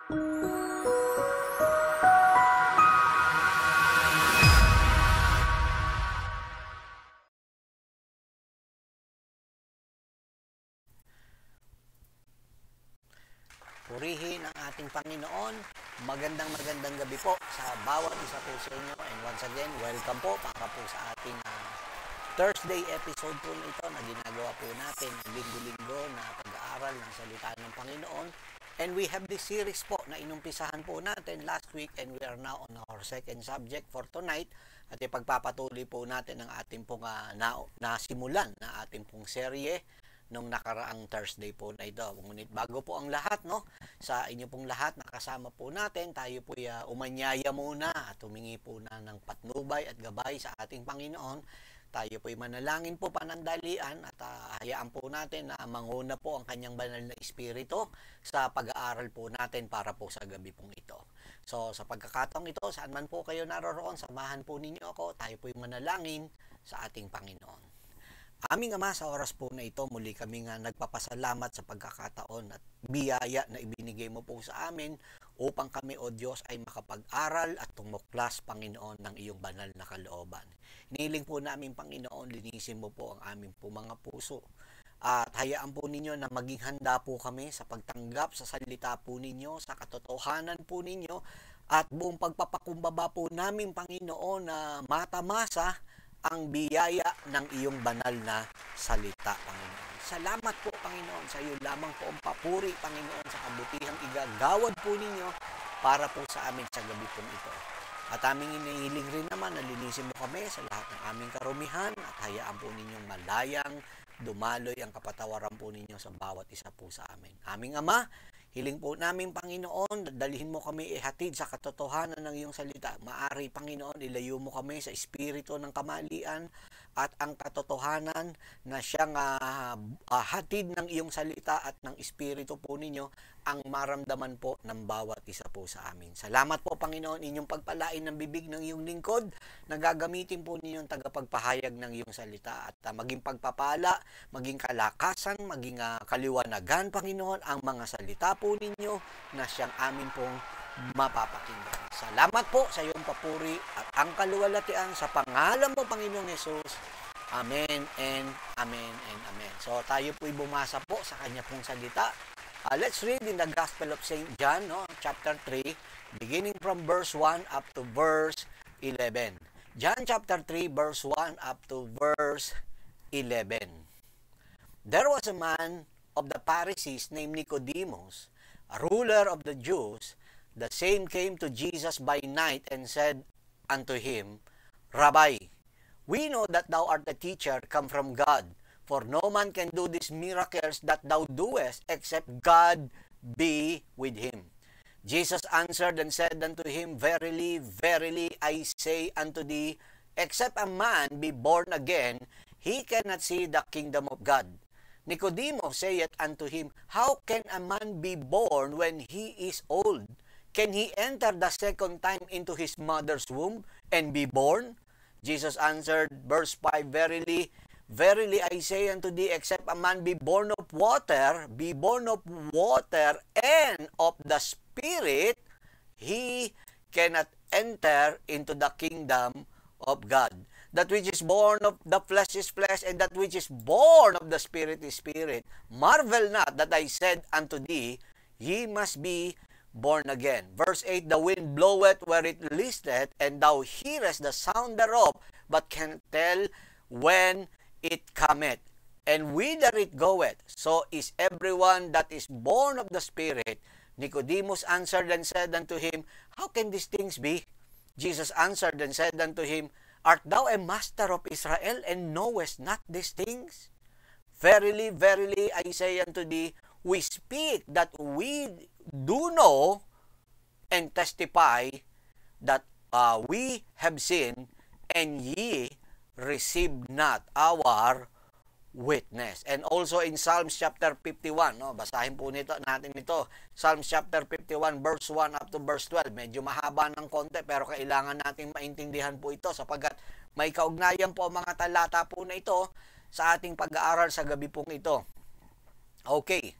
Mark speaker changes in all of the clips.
Speaker 1: Purihin ang ating Panginoon. Magandang gabi po sa bawat isa po sa inyo. And once again, welcome po para po sa ating Thursday episode po na ito na ginagawa po natin linggo-linggo na pag-aaral ng salita ng Panginoon. And we have this series po na inumpisahan po natin last week, and we are now on our second subject for tonight. At ipagpapatuloy po natin ang ating pong nasimulan na ating pong serye nung nakaraang Thursday po na ito. Ngunit bago po ang lahat, sa inyo pong lahat nakasama po natin, tayo po umanyaya muna at humingi po na ng patnubay at gabay sa ating Panginoon. Tayo po manalangin po panandalian at hayaan po natin na manguna po ang kanyang banal na espiritu sa pag-aaral po natin para po sa gabi pong ito. So sa pagkakataong ito, saan man po kayo naroroon, samahan po ninyo ako, tayo po manalangin sa ating Panginoon. Aming Ama, sa oras po na ito, muli kami nagpapasalamat sa pagkakataon at biyaya na ibinigay mo po sa amin upang kami, O Diyos, ay makapag-aral at tumuklas, Panginoon, ng iyong banal na kalooban. Hiniling po namin, Panginoon, linisin mo po ang aming po mga puso. At hayaan po ninyo na maging handa po kami sa pagtanggap sa salita po ninyo, sa katotohanan po ninyo, at buong pagpapakumbaba po namin, Panginoon, na matamasa ang biyaya ng iyong banal na salita, Panginoon. Salamat po, Panginoon, sa iyo lamang po ang papuri, Panginoon, sa kabutihang igagawad po ninyo para po sa amin sa gabi pong ito. At aming inihiling rin naman na linisin mo kami sa lahat ng aming karumihan at hayaan po ninyong malayang dumaloy ang kapatawaran po ninyo sa bawat isa po sa amin. Aming Ama, hiling po namin, Panginoon, dalhin mo kami ihatid sa katotohanan ng iyong salita. Maari, Panginoon, ilayo mo kami sa espiritu ng kamalian at ang katotohanan na siyang hatid ng iyong salita at ng espiritu po ninyo ang maramdaman po ng bawat isa po sa amin. Salamat po, Panginoon, inyong pagpalain ng bibig ng iyong lingkod na gagamitin po ninyong tagapagpahayag ng iyong salita at maging pagpapala, maging kalakasan, maging kaliwanagan, Panginoon, ang mga salita po ninyo na siyang amin pong mapapakinggan. Salamat po sa iyong papuri at ang kaluwalhatian sa pangalan mo, Panginoong Hesus. Amen and amen and amen. So tayo po'y bumasa po sa kanya pong salita. Let's read in the Gospel of St. John, chapter 3, beginning from verse 1 up to verse 11. John chapter 3, verse 1 up to verse 11. There was a man of the Pharisees named Nicodemus, a ruler of the Jews. The same came to Jesus by night and said unto him, Rabbi, we know that thou art a teacher come from God, for no man can do these miracles that thou doest, except God be with him. Jesus answered and said unto him, Verily, verily, I say unto thee, except a man be born again, he cannot see the kingdom of God. Nicodemus saith unto him, How can a man be born when he is old? Can he enter the second time into his mother's womb and be born? Jesus answered, verse 5, Verily, verily, I say unto thee, except a man be born of water and of the Spirit, he cannot enter into the kingdom of God. That which is born of the flesh is flesh, and that which is born of the Spirit is spirit. Marvel not that I said unto thee, ye must be born again. Verse 8, The wind bloweth where it listeth, and thou hearest the sound thereof, but canst tell when it cometh, and whither it goeth. So is everyone that is born of the Spirit. Nicodemus answered and said unto him, How can these things be? Jesus answered and said unto him, Art thou a master of Israel, and knowest not these things? Verily, verily, I say unto thee, we speak that we do know, and testify that we have seen, and ye receive not our witness. And also in Psalms chapter 51, basahin po natin ito. Psalms chapter 51 verse 1 up to verse 12. Medyo mahaba ng konti pero kailangan nating maintindihan po ito sapagkat may kaugnayan po ang mga talata po na ito sa ating pag-aaral sa gabi pong ito. Okay.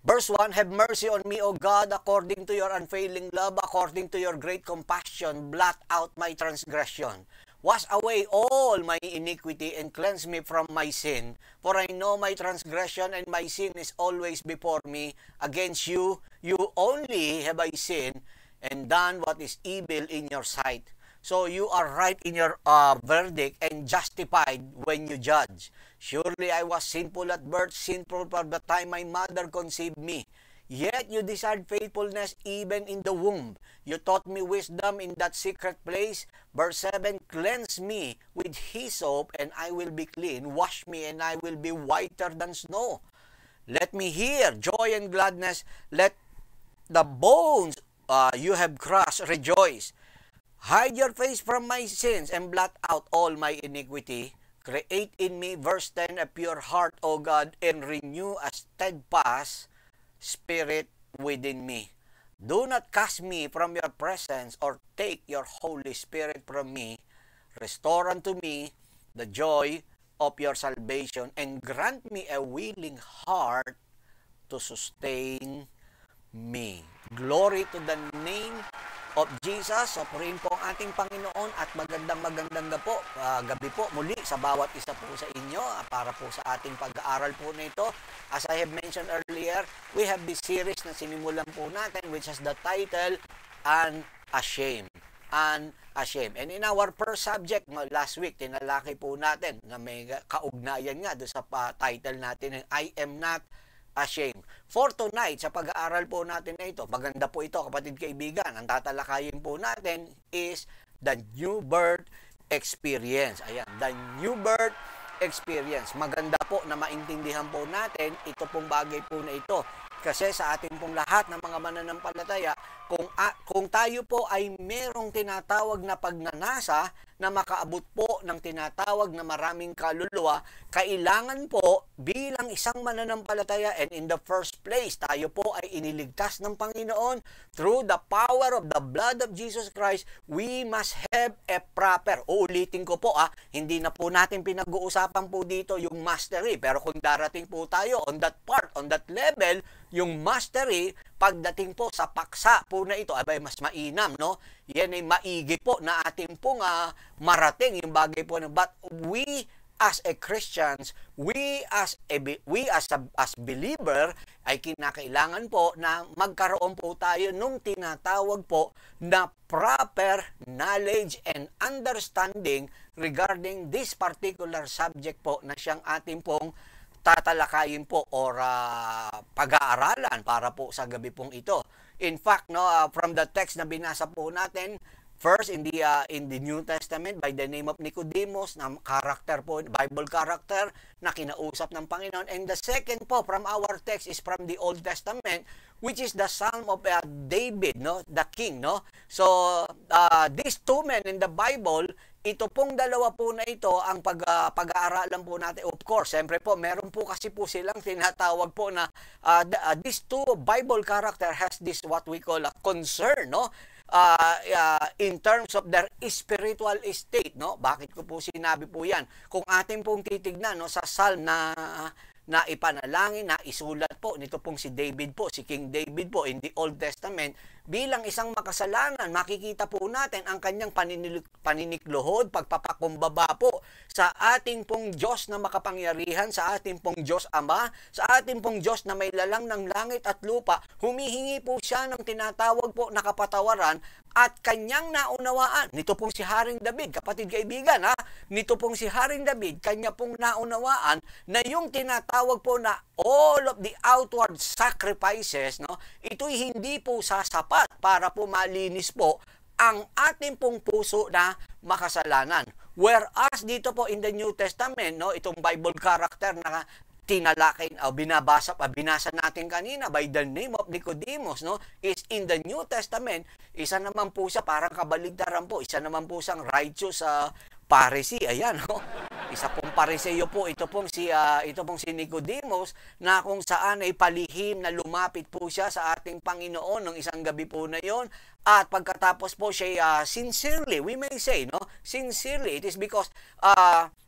Speaker 1: Verse 1, Have mercy on me, O God, according to your unfailing love, according to your great compassion, blot out my transgression. Wash away all my iniquity and cleanse me from my sin. For I know my transgression and my sin is always before me. Against you, you only have I sinned and done what is evil in your sight. So you are right in your verdict and justified when you judge. Surely I was sinful at birth, sinful from the time my mother conceived me. Yet you desired faithfulness even in the womb. You taught me wisdom in that secret place. Verse 7, Cleanse me with hyssop, and I will be clean. Wash me, and I will be whiter than snow. Let me hear joy and gladness. Let the bones you have crushed rejoice. Hide your face from my sins and blot out all my iniquity. Create in me, verse 10, a pure heart, O God, and renew a steadfast spirit within me. Do not cast me from your presence or take your Holy Spirit from me. Restore unto me the joy of your salvation and grant me a willing heart to sustain me. Glory to the name of Jesus. So purihin po ang ating Panginoon at magandang gabi po muli sa bawat isa po sa inyo para po sa ating pag-aaral po na ito. As I have mentioned earlier, we have this series na sinimulan po natin which has the title Unashamed. Unashamed. And in our first subject, last week, tinalaki po natin na may kaugnayan nga doon sa title natin, I am not ashamed. For tonight, sa pag-aaral po natin na ito, maganda po ito kapatid kaibigan, ang tatalakayin po natin is the new birth experience. Ayan, the new birth experience. Maganda po na maintindihan po natin ito pong bagay po na ito. Kasi sa ating pong lahat ng mga mananampalataya, kung tayo po ay merong tinatawag na pagnanasa na makaabot po ng tinatawag na maraming kaluluwa, kailangan po bilang isang mananampalataya and in the first place, tayo po ay iniligtas ng Panginoon through the power of the blood of Jesus Christ. We must have a proper, uulitin ko po hindi na po natin pinag-uusapan po dito yung mastery, pero kung darating po tayo on that part, on that level, yung mastery, pagdating po sa paksa po na ito, abay mas mainam, no? Yan ay maigi po na ating pong marating yung bagay po na, but we as a Christians, we as believer ay kinakailangan po na magkaroon po tayo nung tinatawag po na proper knowledge and understanding regarding this particular subject po na siyang ating pong tatalakayin po or pag-aaralan para po sa gabi pong ito. In fact, no, from the text na binasa po natin, first in the New Testament by the name of Nicodemus, na character po, Bible character na kinausap ng Panginoon, and the second po from our text is from the Old Testament, which is the Psalm of David, no, the king, no. So these two men in the Bible, ito pong dalawa po na ito ang pag-aaralan po natin. Of course, siyempre po, meron po kasi po silang tinatawag po na these two Bible character has this what we call a concern, no? In terms of their spiritual state, no? Bakit ko po sinabi po yan? Kung atin pong titignan, no, sa Psalm na ipanalangin, na isulat po nito pong si David po, si King David po in the Old Testament, bilang isang makasalanan, makikita po natin ang kanyang paninikluhod, pagpapakumbaba po sa ating pong Diyos na makapangyarihan, sa ating pong Diyos Ama, sa ating pong Diyos na may lalang ng langit at lupa. Humihingi po siya ng tinatawag po na kapatawaran at kanyang naunawaan. Nito pong si Haring David, kapatid kaibigan, nito pong si Haring David, kanya pong naunawaan na yung tinatawag po na all of the outward sacrifices, no, ito'y hindi po sasapat para po malinis po ang ating pong puso na makasalanan. Whereas dito po in the New Testament, no, itong Bible character na tinalakay binasa natin kanina by the name of Nicodemus, no, is in the New Testament, isa naman po siya parang kabaligtaran po, isa naman po siyang righteous Pharisee. Ayan, no? Isa pong Pariseo po, ito pong si Nicodemus, na kung saan ay palihim na lumapit po siya sa ating Panginoon ng isang gabi po na yon. At pagkatapos po siya sincerely, we may say, no, sincerely, it is because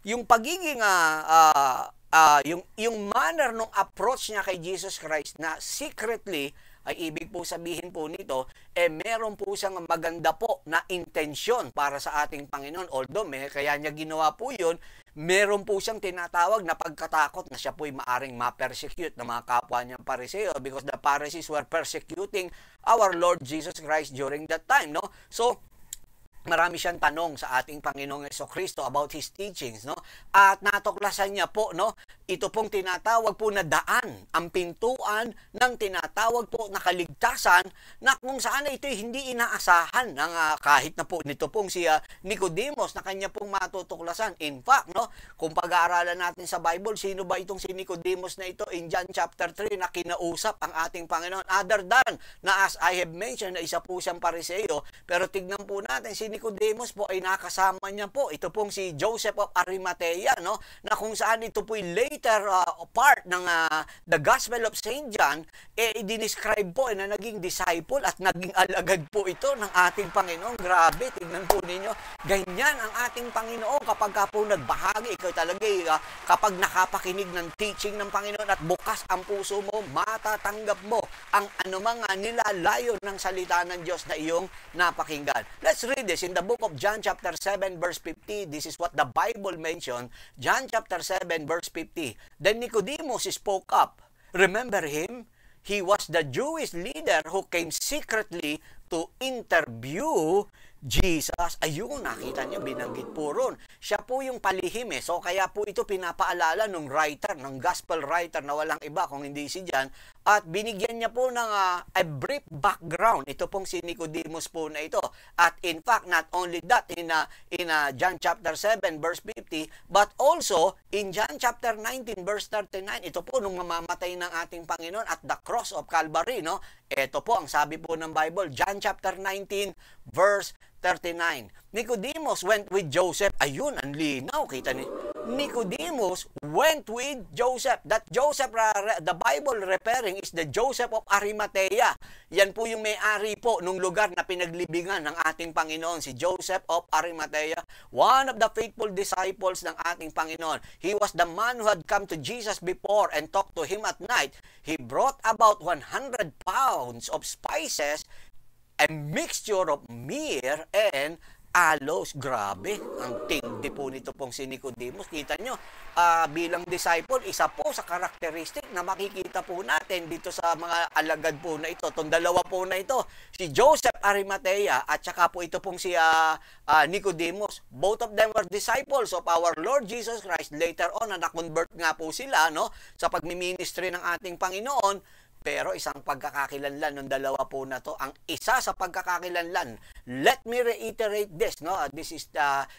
Speaker 1: yung pagiging yung manner ng approach niya kay Jesus Christ na secretly, ay ibig po sabihin po nito, meron po siyang maganda po na intensyon para sa ating Panginoon. Although, kaya niya ginawa po yun, meron po siyang tinatawag na pagkatakot na siya po'y maaring ma-persecute ng mga kapwa niyang Pariseo because the Pharisees were persecuting our Lord Jesus Christ during that time, no? So, marami siyang tanong sa ating Panginoong Jesucristo about His teachings, no? At natuklasan niya po, no? Ito pong tinatawag po na daan, ang pintuan ng tinatawag po na kaligtasan na kung saan ito hindi inaasahan ng kahit na po nito pong si Nicodemus na kanya pong matutuklasan. In fact, no? Kung pag-aaralan natin sa Bible, sino ba itong si Nicodemus na ito in John chapter 3 na kinausap ang ating Panginoon? Other than na as I have mentioned na isa po siyang Pariseo, pero tignan po natin si Nicodemus po ay nakasama niya po. Ito pong si Joseph of Arimathea, no? Na kung saan ito po later part ng the Gospel of St. John, i-describe po na naging disciple at naging alagad po ito ng ating Panginoon. Grabe, tignan po ninyo. Ganyan ang ating Panginoon kapag po nagbahagi. Ikaw talaga, kapag nakapakinig ng teaching ng Panginoon at bukas ang puso mo, matatanggap mo ang anumang nilalayo ng salita ng Diyos na iyong napakinggan. Let's read this in the book of John chapter 7 verse 50. This is what the Bible mentioned. John chapter 7 verse 50. Then Nicodemus spoke up. Remember him? He was the Jewish leader who came secretly to interview Jesus. Ayun, nakita niyo, binanggit po ron. Siya po yung palihim eh. So, kaya po ito pinapaalala ng writer, ng gospel writer na walang iba kung hindi si John. At binigyan niya po ng a brief background. Ito pong si Nicodemus po na ito. At in fact, not only that, in John chapter 7 verse 50, but also in John chapter 19 verse 39, ito po nung mamamatay ng ating Panginoon at the cross of Calvary, no? Ito po ang sabi po ng Bible, John chapter 19 verse 39. Nicodemus went with Joseph. Ayun, ang linaw. Kita ni Nicodemus went with Joseph. That Joseph, the Bible referring is the Joseph of Arimathea. Yan po yung may-ari po nung lugar na pinaglibingan ng ating Panginoon, si Joseph of Arimathea. One of the faithful disciples ng ating Panginoon. He was the man who had come to Jesus before and talked to him at night. He brought about 100 pounds of spices, a mixture of myrrh and aloes. Grabe, ang tindi po nito pong si Nicodemus. Kita nyo, bilang disciple, isa po sa karakteristik na makikita po natin dito sa mga alagad po na ito. Itong dalawa po na ito, si Joseph Arimathea at saka po ito pong si Nicodemus. Both of them were disciples of our Lord Jesus Christ. Later on, na-convert nga po sila, no, sa pagmiministry ng ating Panginoon. Pero isang pagkakakilanlan ng dalawa po na to, ang isa sa pagkakakilanlan, let me reiterate this, no? This is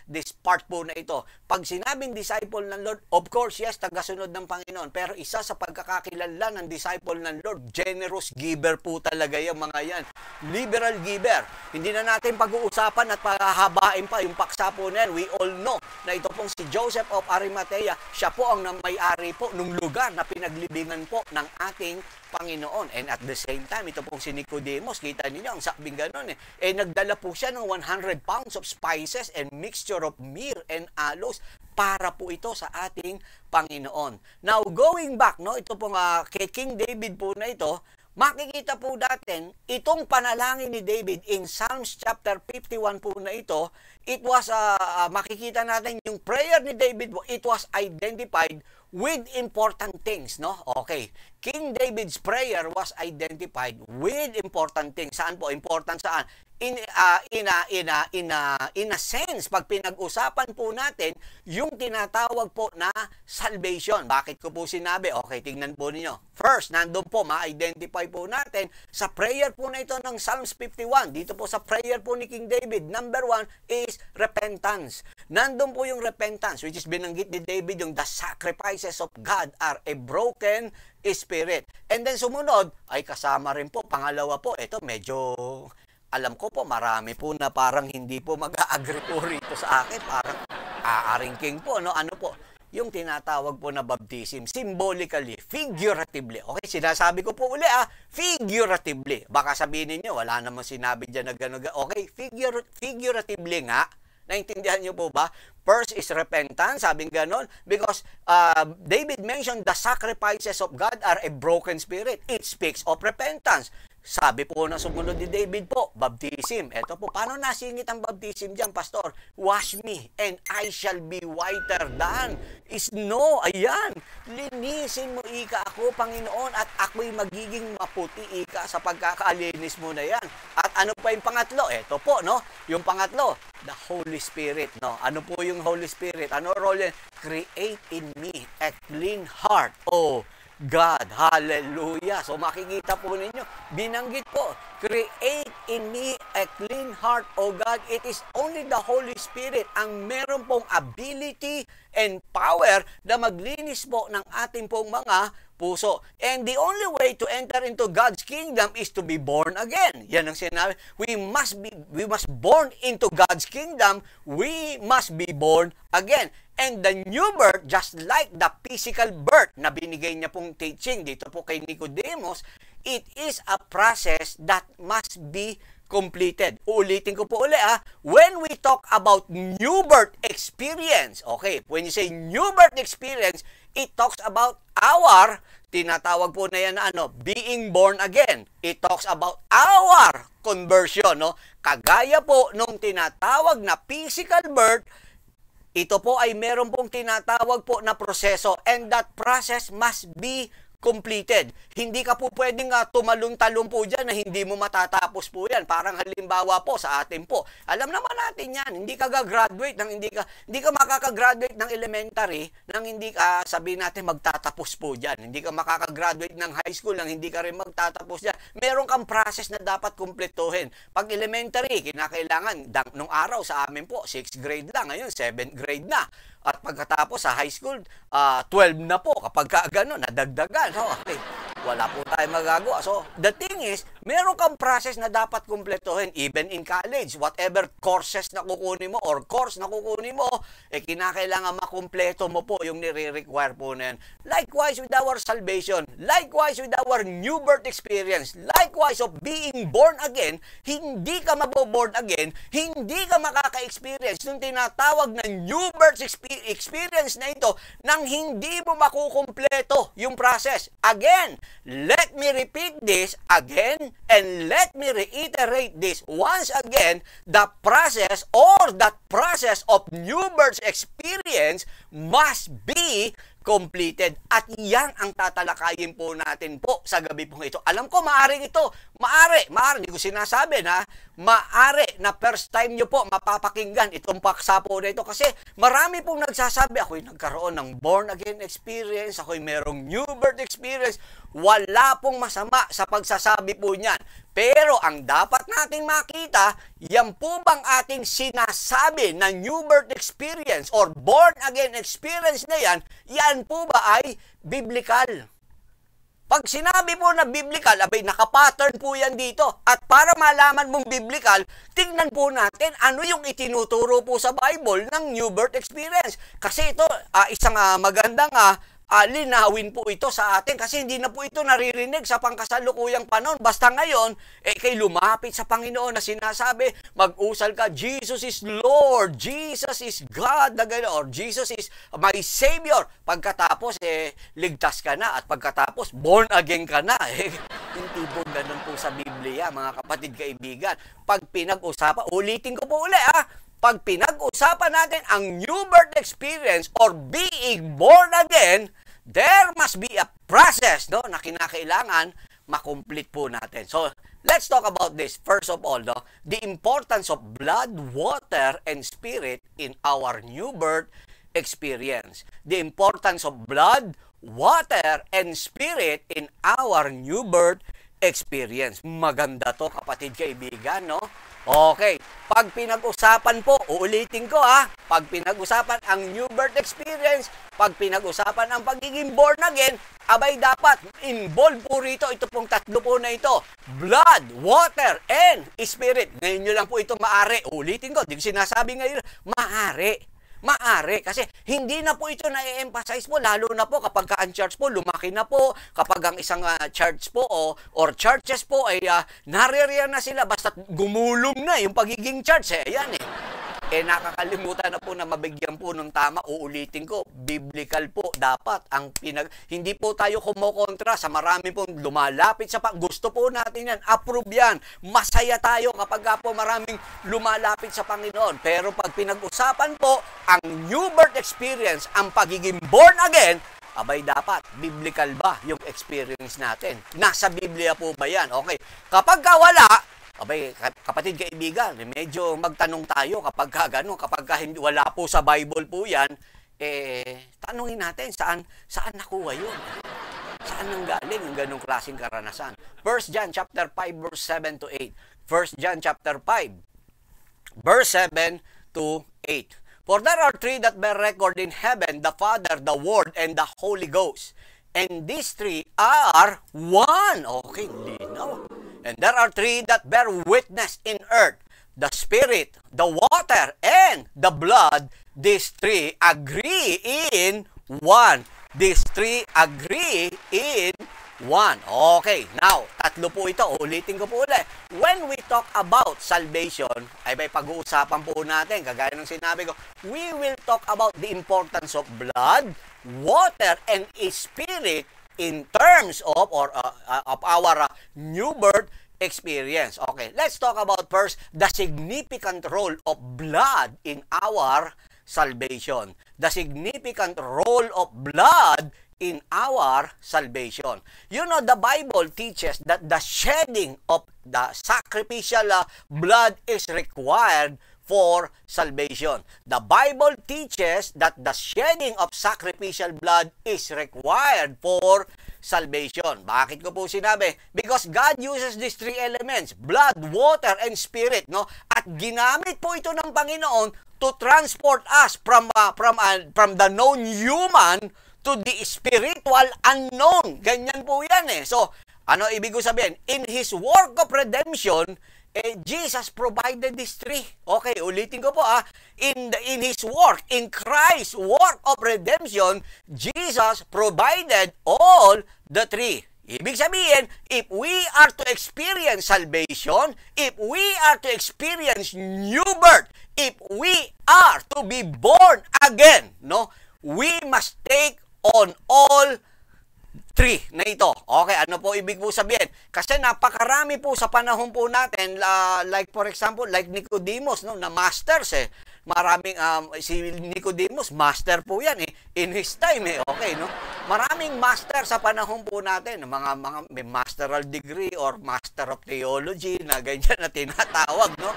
Speaker 1: this part po na ito. Pag sinabing disciple ng Lord, of course, yes, tagasunod ng Panginoon. Pero isa sa pagkakakilanlan ng disciple ng Lord, generous giver po talaga yung mga yan. Liberal giver. Hindi na natin pag-uusapan at paghahabain pa yung paksa po na yan. We all know na ito pong si Joseph of Arimathea, siya po ang may-ari po nung lugar na pinaglibingan po ng ating Panginoon. And at the same time, ito pong si Nicodemus, kita niyo ang sabing ganon nagdala po siya ng 100 pounds of spices and mixture of myrrh and aloes para po ito sa ating Panginoon. Now, going back, no, ito pong kay King David po na ito, makikita po natin, itong panalangin ni David in Psalms chapter 51 po na ito, it was, makikita natin yung prayer ni David, it was identified with important things, no? Okay. King David's prayer was identified with important things. Saan po? Important saan? In a sense, pag pinag-usapan po natin yung tinatawag po na salvation. Bakit ko po sinabi? Okay, tingnan po ninyo. First, nandun po, ma-identify po natin sa prayer po na ito ng Psalms 51. Dito po sa prayer po ni King David, number 1 is repentance. Nandun po yung repentance, which is binanggit ni David, yung the sacrifices of God are a broken spirit. And then sumunod, ay kasama rin po, pangalawa po, ito medyo, alam ko po, marami po na parang hindi po mag-a-agree po rito sa akin, parang aaringking po, no? Ano po? Yung tinatawag po na baptism, symbolically, figuratively. Okay, sinasabi ko po uli figuratively. Baka sabihin niyo wala namang sinabi dyan na gano'n. Okay, figuratively nga, Naintindihan niyo po ba? First is repentance, sabing ganon, because David mentioned the sacrifices of God are a broken spirit. It speaks of repentance. Sabi po na sumunod ni David po, baptism. Ito po, paano nasingit ang baptism dyan, Pastor? Wash me and I shall be whiter than snow. Ayan, linisin mo ika ako, Panginoon, at ako'y magiging maputi ika sa pagkakalinis mo na yan. At ano pa yung pangatlo? Ito po, no? Yung pangatlo, the Holy Spirit, no? Ano po yung Holy Spirit? Ano role yan? Create in me a clean heart. Oh, God, hallelujah. So makikita po ninyo, binanggit po, create in me a clean heart, O God. It is only the Holy Spirit ang meron pong ability and power na maglinis po ng ating pong mga puso. And the only way to enter into God's kingdom is to be born again. Yan ang sinabi. We must born into God's kingdom. We must be born again. And the new birth, just like the physical birth na binigay niya pong teaching dito po kay Nicodemus, it is a process that must be completed. Uulitin ko po uli when we talk about new birth experience, okay, when you say new birth experience, it talks about our, tinatawag po na yan na being born again. It talks about our conversion, no? Kagaya po nung tinatawag na physical birth, ito po ay meron pong tinatawag po na proseso, and that process must be completed. Hindi ka po pwedeng tumalon-talon po dyan na hindi mo matatapos po yan. Parang halimbawa po sa atin po. Alam naman natin yan, hindi ka gagraduate hindi ka makakagraduate ng elementary nang hindi ka, sabihin natin, magtatapos po dyan. Hindi ka makakagraduate ng high school nang hindi ka rin magtatapos dyan. Meron kang process na dapat kumpletuhin. Pag elementary, kinakailangan, nung araw sa amin po, 6th grade lang, ngayon 7th grade na. At pagkatapos sa high school, 12 na po. Kapag gano'n, nadagdagan. So, okay, wala po tayong magagawa. So, the thing is, meron kang process na dapat kumpletuhin. Even in college, whatever courses na kukunin mo or course na kukunin mo, kinakailangan makumpleto mo po yung nire-require po na yan. Likewise with our salvation, likewise with our new birth experience, likewise of being born again, hindi ka maboborn again, hindi ka makaka-experience yung tinatawag na new birth experience na ito nang hindi mo makukumpleto yung process. Again, let me repeat this again and let me reiterate this once again. The process or that process of new birth experience must be completed. At yan ang tatalakayin po natin po sa gabi pong ito. Alam ko, maaring ito. Maari, hindi ko sinasabi na maari na first time nyo po mapapakinggan itong paksa po na ito. Kasi marami pong nagsasabi, ako'y nagkaroon ng born again experience, ako'y merong new birth experience. Wala pong masama sa pagsasabi po niyan. Pero ang dapat nating makita, yan po bang ating sinasabi na new birth experience or born again experience na yan po ba ay biblical? Pag sinabi po na biblical, abay, nakapattern po yan dito. At para malaman mong biblical, tingnan po natin ano yung itinuturo po sa Bible ng new birth experience. Kasi ito, isang magandang linawin po ito sa atin kasi hindi na po ito naririnig sa pangkasalukuyang panahon. Basta ngayon, kay lumapit sa Panginoon na sinasabi, mag-usal ka, Jesus is Lord, Jesus is God, or Jesus is my Savior. Pagkatapos, ligtas ka na at pagkatapos, born again ka na. Hindi po ganun po sa Biblia, mga kapatid kaibigan. Pag pinag-usapan, ulitin ko po uli pag pinag-usapan natin ang new birth experience or being born again, there must be a process na kinakailangan makomplete po natin. So, let's talk about this. First of all, the importance of blood, water, and spirit in our new birth experience. The importance of blood, water, and spirit in our new birth experience. Maganda to, kapatid kaibigan, no? Okay, pag pinag-usapan po, uulitin ko pag pinag-usapan ang new birth experience, pag pinag-usapan ang pagiging born again, abay dapat involved po rito, ito pong tatlo po na ito, blood, water, and spirit. Ngayon nyo lang po ito maaari. Uulitin ko, di ko sinasabi ngayon, maaari, kasi hindi na po ito na-emphasize po, lalo na po kapag ang church po, lumaki na po, kapag ang isang church po or churches po ay naririyan na sila, basta gumulong na yung pagiging church, yan nakakalimutan na po na mabigyan po ng tama. Uulitin ko, biblical po dapat ang hindi po tayo kumokontra sa marami pong lumalapit sa gusto po natin yan, approve yan, masaya tayo kapag po maraming lumalapit sa Panginoon. Pero pag pinag-usapan po ang new birth experience, ang pagiging born again, abay dapat, biblical ba yung experience natin? Nasa Biblia po ba yan? Okay, kapag wala, abay, kapatid kaibigan, medyo magtanong tayo kapag hindi wala po sa Bible po yan, tanungin natin saan nakuha yun? Saan nanggaling yung ganong klaseng karanasan? 1 John chapter 5 verse 7 to 8. 1 John chapter 5 verse 7 to 8. For there are three that bear record in heaven, the Father, the Word, and the Holy Ghost. And these three are one. Okay, linaw. And there are three that bear witness in earth, the Spirit, the water, and the blood. These three agree in one. These three agree in one. Okay, now, tatlo po ito. Ulitin ko po ulit. When we talk about salvation, ay may pag-uusapan po natin, kagaya ng sinabi ko, we will talk about the importance of blood, water, and spirit in terms of our new birth experience. Okay, let's talk about first the significant role of blood in our salvation. The significant role of blood in our salvation. You know, the Bible teaches that the shedding of the sacrificial blood is required for salvation. The Bible teaches that the shedding of sacrificial blood is required for salvation. Bakit ko po sinabi? Because God uses these three elements, blood, water, and spirit, no? At ginamit po ito ng Panginoon to transport us from the known human to the spiritual unknown. Ganyan po yan eh. So, ano ibig ko sabihin? In His work of redemption, Jesus provided these three. Okay, ulitin ko po in His work, in Christ's work of redemption, Jesus provided all the three. Ibig sabihin, if we are to experience salvation, if we are to experience new birth, if we are to be born again, no, we must take on all three na ito. Okay, ano po ibig po sabihin? Kasi napakarami po sa panahon po natin, like for example, like Nicodemus, no, na masters eh. Maraming, si Nicodemus, master po yan eh, in his time eh, okay, no? Maraming master sa panahon po natin, mga may masteral degree or master of theology na ganyan na tinatawag, no?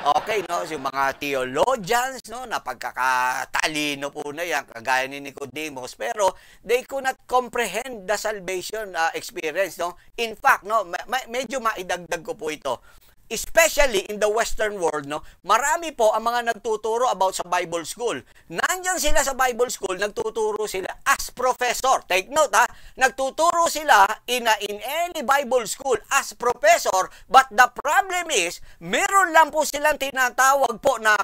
Speaker 1: Okay, no? So, yung mga theologians, no, na pagkakatalino po na yan, kagaya ni Nicodemus, pero they could not comprehend the salvation experience, no? In fact, no, medyo maidagdag ko po ito. Especially in the Western world, no, marami po ang mga nagtuturo about sa Bible school. Nandyan sila sa Bible school, nagtuturo sila as professor. Take note, nagtuturo sila in any Bible school as professor, but the problem is, meron lang po silang tinatawag po na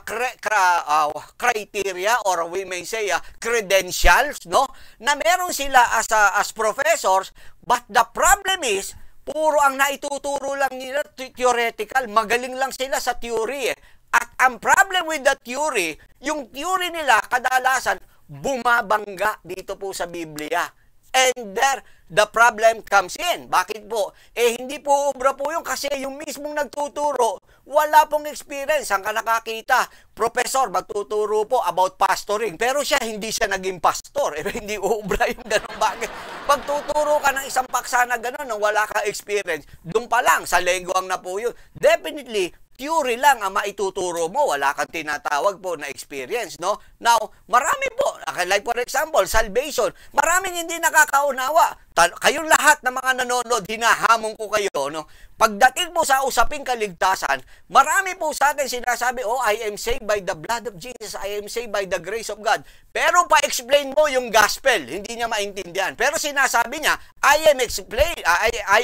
Speaker 1: criteria, or we may say credentials, no, na meron sila as professors, but the problem is, puro ang naituturo lang nila theoretical. Magaling lang sila sa theory eh. At ang problem with the theory, yung theory nila kadalasan bumabangga dito po sa Biblia. And there, the problem comes in. Bakit po? Hindi po obra po yun kasi yung mismong nagtuturo, wala pong experience. Ang ka nakakita, professor, magtuturo po about pastoring. Pero hindi siya naging pastor. Hindi obra yung ganun bagay. Pagtuturo ka ng isang paksa na ganun, nang wala ka experience, doon pa lang, sa lengguang na po yun. Definitely, theory lang ang maituturo mo, wala kang tinatawag po na experience, no? Now, marami po, like for example, salvation, maraming hindi nakakaunawa. Kayong lahat na mga nanonood, hinahamon ko kayo, no? Pagdating mo sa usaping kaligtasan, marami po sa atin sinasabi, oh, I am saved by the blood of Jesus, I am saved by the grace of God. Pero pa-explain mo yung gospel, hindi niya maintindihan. Pero sinasabi niya, I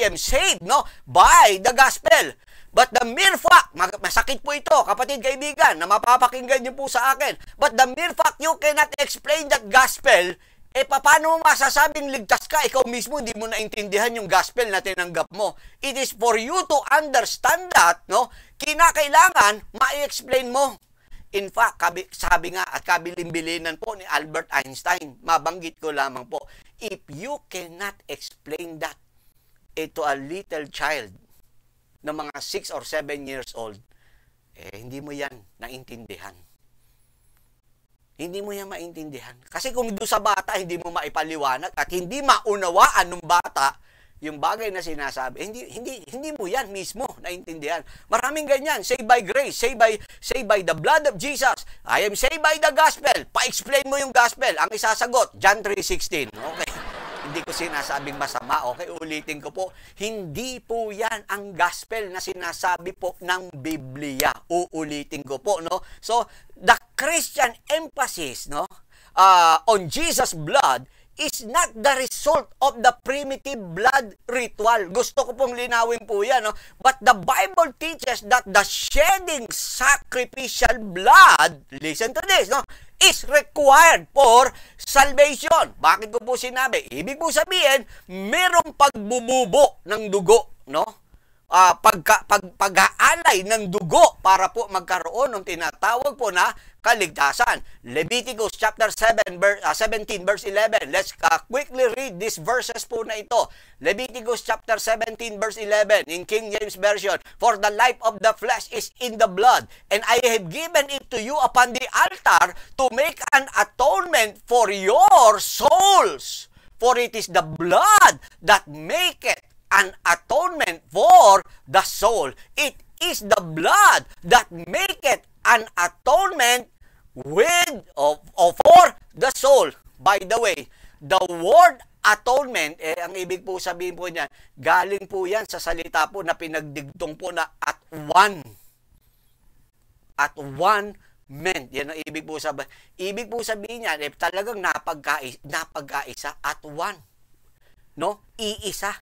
Speaker 1: am saved, no, by the gospel. But the mere fact, masakit po ito, kapatid, kaibigan, na mapapakinggan niyo po sa akin. But the mere fact you cannot explain that gospel, paano mo masasabing ligtas ka? Ikaw mismo hindi mo naintindihan yung gospel na tinanggap mo. It is for you to understand that, no? Kinakailangan ma-explain mo. In fact, sabi nga at kabilin-bilinan po ni Albert Einstein, mabanggit ko lamang po, if you cannot explain that to a little child na mga 6 or 7 years old, hindi mo yan naintindihan. Hindi mo yan maintindihan. Kasi kung doon sa bata, hindi mo maipaliwanag at hindi maunawaan ng bata yung bagay na sinasabi, hindi mo yan mismo naintindihan. Maraming ganyan, saved by grace, saved by the blood of Jesus. I am saved by the gospel. Pa-explain mo yung gospel. Ang isasagot, John 3:16. Okay. Hindi ko sinasabing masama. Okay, ulitin ko po. Hindi po yan ang gospel na sinasabi po ng Biblia. Uulitin ko po, no? So, the Christian emphasis, no, on Jesus' blood is not the result of the primitive blood ritual. Gusto ko pong linawin po yan, no? But the Bible teaches that the shedding sacrificial blood, listen to this, no, is required for salvation. Bakit ko po sinabi? Ibig po sabihin, merong pagbububo ng dugo, no? Pag-aalay ng dugo para po magkaroon ng tinatawag po na kaligtasan. Leviticus chapter 17 verse 11. Let's quickly read these verses po na ito. Leviticus chapter 17 verse 11 in King James Version. For the life of the flesh is in the blood, and I have given it to you upon the altar to make an atonement for your souls. For it is the blood that maketh an atonement for the soul. It is the blood that maketh an atonement for the soul. By the way, the word atonement, ang ibig po sabihin po niyan, galing po yan sa salita po na pinagdigtong po na at one. At one meant. Yan ang ibig po sabihin. Ibig po sabihin niyan, talagang napagkaisa at one. No? Iisa.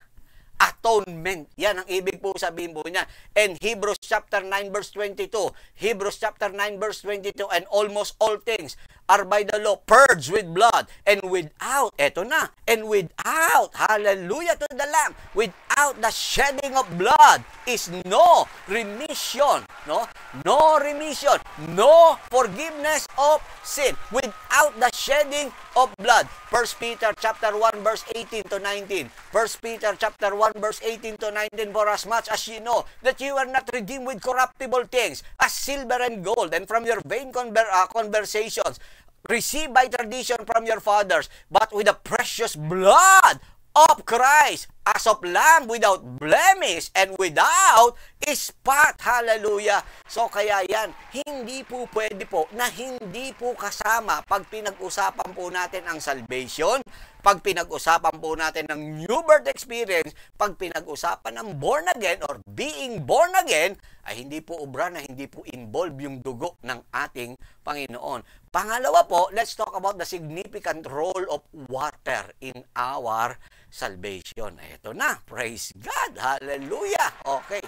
Speaker 1: Atonement. Yan ang ibig po sabihin po niya. And Hebrews chapter 9 verse 22. Hebrews chapter 9 verse 22. And almost all things are by the law purged with blood. And without, eto na, and without, hallelujah to the Lamb, without the shedding of blood is no remission. No? No remission. No forgiveness of sin. Without the shedding of blood. 1 Peter chapter 1 verse 18 to 19. 1 Peter chapter 1 verse 18 to 19. For as much as you know that you are not redeemed with corruptible things as silver and gold, and from your vain conversations received by tradition from your fathers, but with the precious blood of Christ, as of lamb without blemish and without spot. Hallelujah. So kaya yan, hindi po pwede po na hindi po kasama pag pinag-usapan po natin ang salvation, pag pinag-usapan po natin ng new birth experience, pag pinag-usapan ng born again or being born again, ay hindi po obra na hindi po involve yung dugo ng ating Panginoon. Pangalawa po, let's talk about the significant role of water in our salvation. Ito na, praise God, hallelujah. Okay,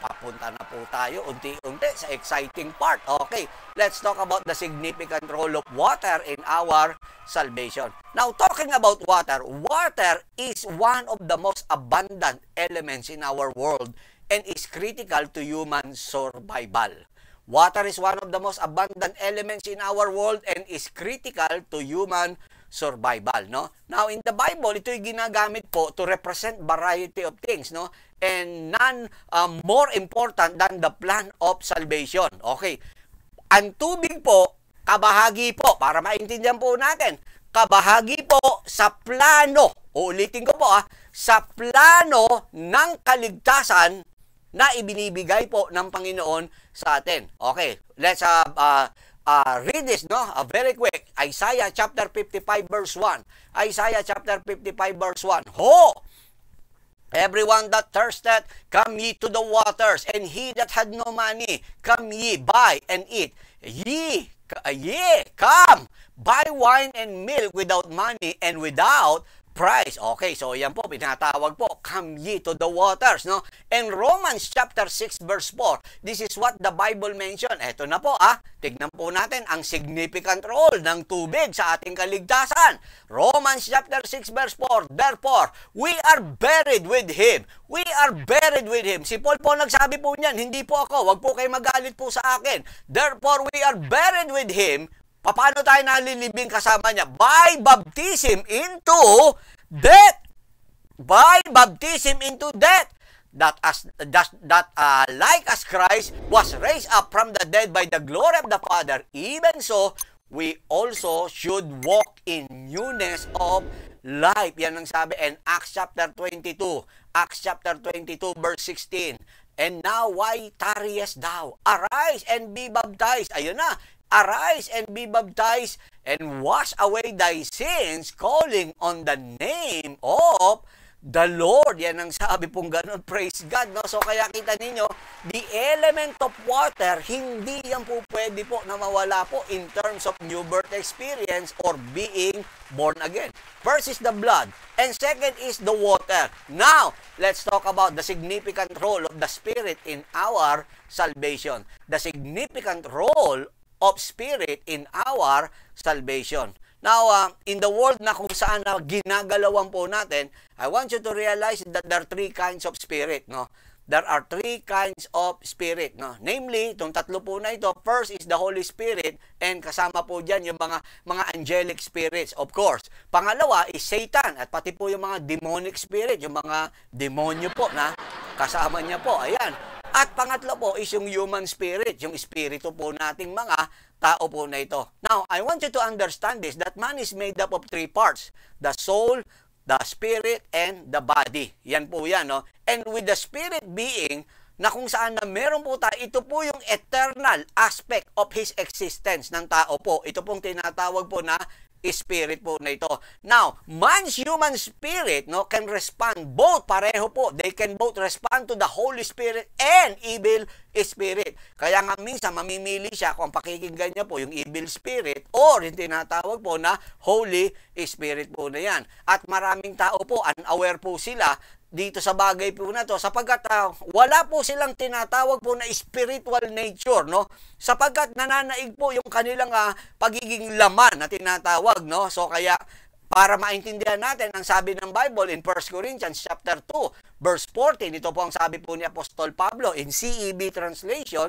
Speaker 1: papunta na po tayo unti-unti sa exciting part. Okay, let's talk about the significant role of water in our salvation. Now, talking about water, water is one of the most abundant elements in our world and is critical to human survival. Water is one of the most abundant elements in our world and is critical to human survival, no? Now, in the Bible, ito'y ginagamit po to represent variety of things, no? And none more important than the plan of salvation. Okay. Ang tubig po, kabahagi po, para maintindihan po natin, kabahagi po sa plano, uulitin ko po sa plano ng kaligtasan na ibinibigay po ng Panginoon sa atin. Okay, let's read this, no? Very quick. Isaiah chapter 55 verse 1. Isaiah chapter 55 verse 1. Ho! Everyone that thirsteth, come ye to the waters, and he that had no money, come ye, buy and eat. Ye, come, buy wine and milk without money and without baptized. Okay, so yan po, pinatawag po, come ye to the waters, no? And Romans chapter 6 verse 4, this is what the Bible mentioned. Eto na po, tignan po natin ang significant role ng tubig sa ating kaligtasan. Romans chapter 6 verse 4, therefore, we are buried with Him. We are buried with Him. Si Paul po nagsabi po niyan, hindi po ako, wag po kayo magalit po sa akin. Therefore, we are buried with Him. Paano tayo nalilibing kasama niya? By baptism into death. By baptism into death. That like as Christ was raised up from the dead by the glory of the Father, even so, we also should walk in newness of life. Yan ang sabi in Acts chapter 22. Acts chapter 22 verse 16. And now why tarriest thou? Arise and be baptized. Ayun na. Arise and be baptized and wash away thy sins, calling on the name of the Lord. Yan ang sabi pong ganun. Praise God, no? So kaya kita ninyo, the element of water, hindi yan po pwede po na mawala po in terms of new birth experience or being born again. First is the blood, and second is the water. Now, let's talk about the significant role of the Spirit in our salvation. The significant role of Spirit in our salvation. Now, in the world na kung saan na ginagalawan po natin, I want you to realize that there are three kinds of spirit, no? There are three kinds of spirit, no? Namely, itong tatlo po na ito, first is the Holy Spirit, and kasama po dyan yung mga angelic spirits, of course. Pangalawa is Satan, at pati po yung mga demonic spirit, yung mga demonyo po na kasama niya po, ayan. At pangatlo po is yung human spirit, yung espiritu po nating mga tao po na ito. Now, I want you to understand this, that man is made up of three parts. The soul, the spirit, and the body. Yan po yan, no? And with the spirit being, na kung saan na meron po tayo, ito po yung eternal aspect of his existence ng tao po. Ito pong tinatawag po na spirit po na ito. Now, man's human spirit, no, can respond both, pareho po. They can both respond to the Holy Spirit and evil spirit. Kaya nga minsan mamimili siya kung pakikinggan niya po yung evil spirit or yung tinatawag po na Holy Spirit po na yan. At maraming tao po, unaware po sila dito sa bagay po na to sapagkat wala po silang tinatawag po na spiritual nature, no? Sapagkat nananaig po yung kanilang pagiging laman na tinatawag, no? So kaya para maintindihan natin ang sabi ng Bible in 1 Corinthians chapter 2 verse 14, ito po ang sabi po ni Apostol Pablo in CEB translation,